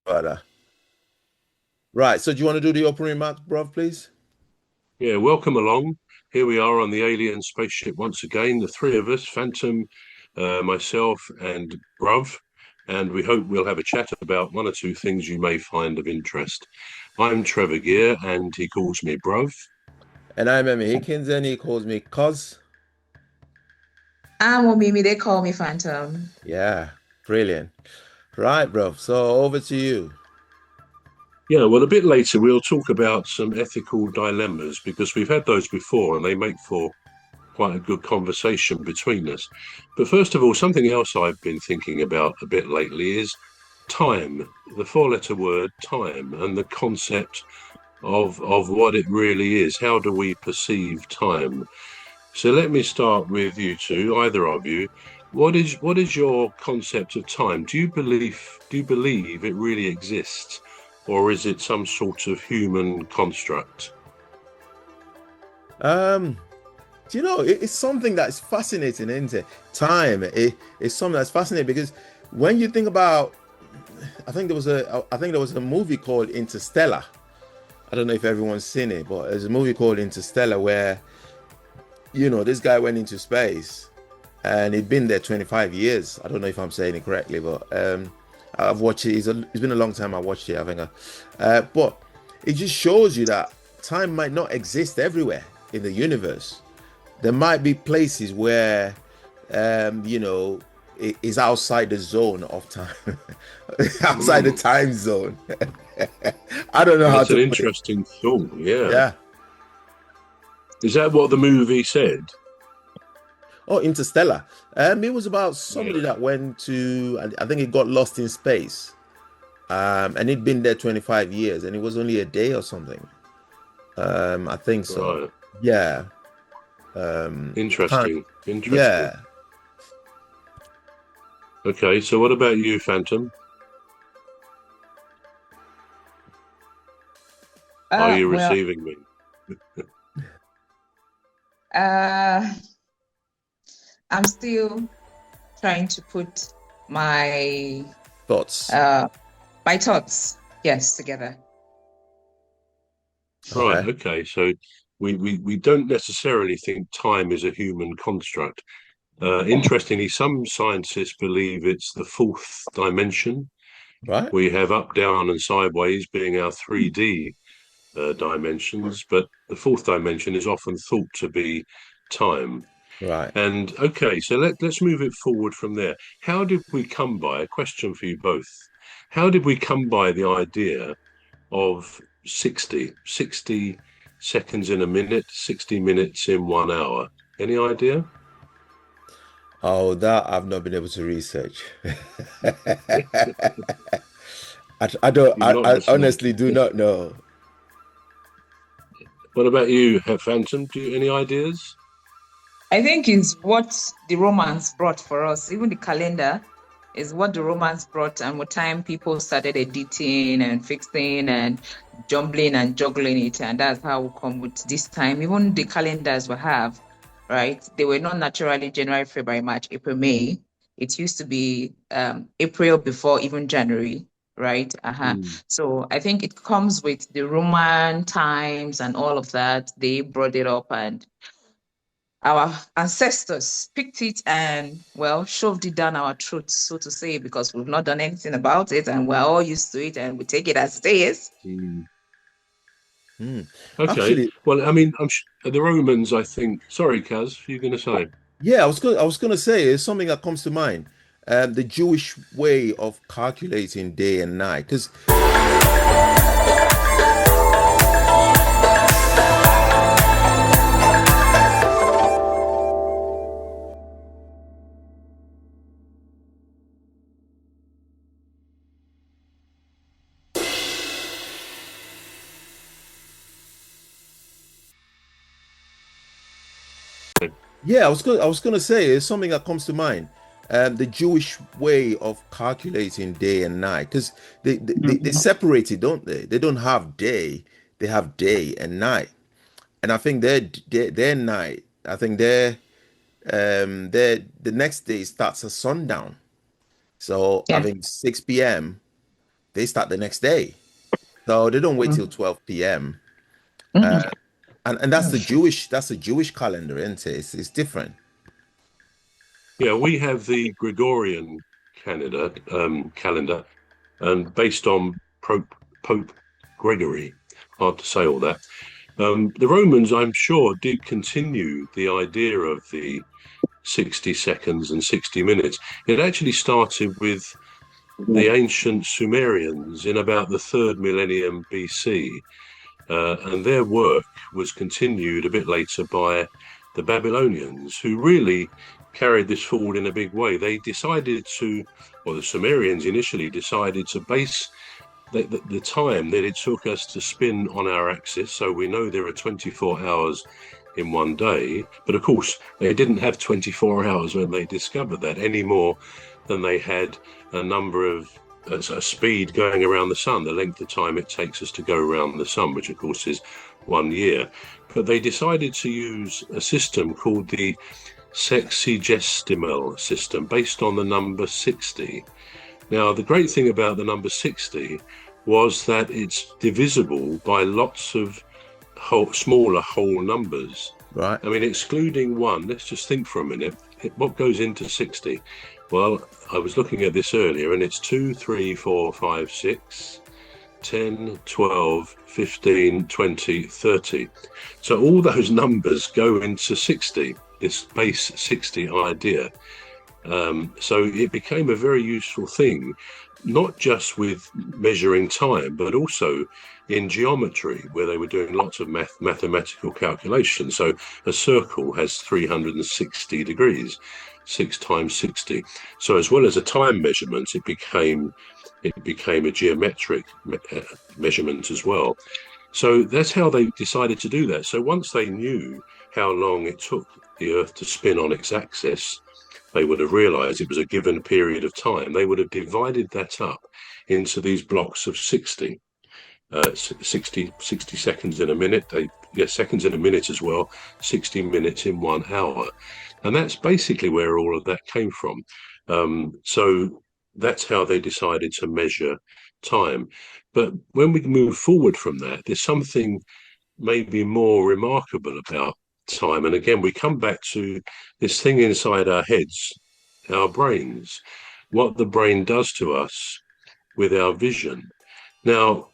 Brother. Right. So do you want to do the opening remarks, bro, please? Yeah, welcome along. Here we are on the Alien Spaceship once again, the three of us, Phantom, myself, and Bruv, and we hope we'll have a chat about one or two things you may find of interest. I'm Trevor Gear, and he calls me Bruv. And I'm Emmy Hikins, and he calls me Cuz. I'm Omimi, they call me Phantom. Yeah, brilliant. Right, bro. So over to you. Yeah, well, a bit later we'll talk about some ethical dilemmas because we've had those before and they make for quite a good conversation between us. But first of all, something else I've been thinking about a bit lately is time, the four-letter word time, and the concept of what it really is. How do we perceive time? So let me start with you two, either of you. What is your concept of time? Do you believe it really exists, or is it some sort of human construct? Um, it's something that's fascinating, isn't it? Time. It's something that's fascinating because when you think about, I think there was a movie called Interstellar. I don't know if everyone's seen it, but there's a movie called Interstellar where, this guy went into space and he'd been there 25 years. I don't know if I'm saying it correctly, but I've watched it. It's been a long time I watched it, I think. But it just shows you that time might not exist everywhere in the universe. There might be places where, it is outside the zone of time, outside the Hmm, time zone. I don't know how that's an to put it. interesting thought. Yeah. Yeah. Is that what the movie said? Oh, Interstellar. It was about somebody Yeah. that went to, I think it got lost in space. And he'd been there 25 years and it was only a day or something. I think so. Right. Yeah. Can't, Interesting. Interesting. yeah. Okay, so what about you, Phantom? Are Uh, you well, receiving me? uh, I'm still trying to put my Thoughts. uh my thoughts, yes, together. Right, Okay. okay. So we don't necessarily think time is a human construct. Interestingly, some scientists believe it's the fourth dimension. Right. We have up, down, and sideways being our 3D dimensions, but the fourth dimension is often thought to be time. Right. And okay, so let's move it forward from there. How did we come by, a question for you both, how did we come by the idea of 60 seconds in a minute, 60 minutes in 1 hour? Any idea? Oh, that I've not been able to research. I don't, You've not I researched. honestly do not know. What about you, Phantom? Do you any ideas? I think it's what the Romans brought for us. Even the calendar is what the Romans brought, and with time people started editing and fixing and jumbling and juggling it, and that's how we come with this time. Even the calendars we have, right? They were not naturally January, February, March, April, May. It used to be April before even January, right? Hmm. So I think it comes with the Roman times and all of that. They brought it up, and our ancestors picked it and, well, shoved it down our throats, so to say, because we've not done anything about it and we're all used to it and we take it as it is. Hmm. Hmm. Okay. Actually, Well, I mean, the Romans, I think. Sorry, Kaz, you're going to say. yeah, I was gonna say it's something that comes to mind. The Jewish way of calculating day and night. Because yeah, I was gonna say it's something that comes to mind. The Jewish way of calculating day and night, because they Mhm. separate it, don't they? They don't have day, they have day and night. And I think their night, I think their the next day starts at sundown. So I Yeah. think 6 p.m. they start the next day. So they don't wait till 12 p.m. Mhm. And that's the Jewish calendar, isn't it? It's different. Yeah, we have the Gregorian calendar, and based on Pope Gregory, hard to say all that. The Romans, I'm sure, did continue the idea of the 60 seconds and 60 minutes. It actually started with the ancient Sumerians in about the 3rd millennium BC, and their work was continued a bit later by the Babylonians, who really carried this forward in a big way. They decided to, or the Sumerians initially decided to base the time that it took us to spin on our axis. So we know there are 24 hours in one day, but of course they didn't have 24 hours when they discovered that, any more than they had a number of a speed going around the sun, the length of time it takes us to go around the sun, which of course is 1 year. But they decided to use a system called the sexagesimal system, based on the number 60. Now, the great thing about the number 60 was that it's divisible by lots of smaller whole numbers. Right. I mean, excluding 1, let's just think for a minute. What goes into 60? Well, I was looking at this earlier, and it's 2, 3, 4, 5, 6, 10, 12, 15, 20, 30. So all those numbers go into 60, this base 60 idea. So it became a very useful thing, not just with measuring time, but also in geometry, where they were doing lots of mathematical calculations. So a circle has 360 degrees, 6 times 60. So as well as a time measurement, it became a geometric measurement as well. So that's how they decided to do that. So once they knew how long it took the Earth to spin on its axis, they would have realized it was a given period of time. They would have divided that up into these blocks of 60. 60 seconds in a minute, seconds in a minute as well, 60 minutes in 1 hour. And that's basically where all of that came from. So that's how they decided to measure time. But when we move forward from that, there's something maybe more remarkable about time. And again, we come back to this thing inside our heads, our brains, what the brain does to us with our vision. Now,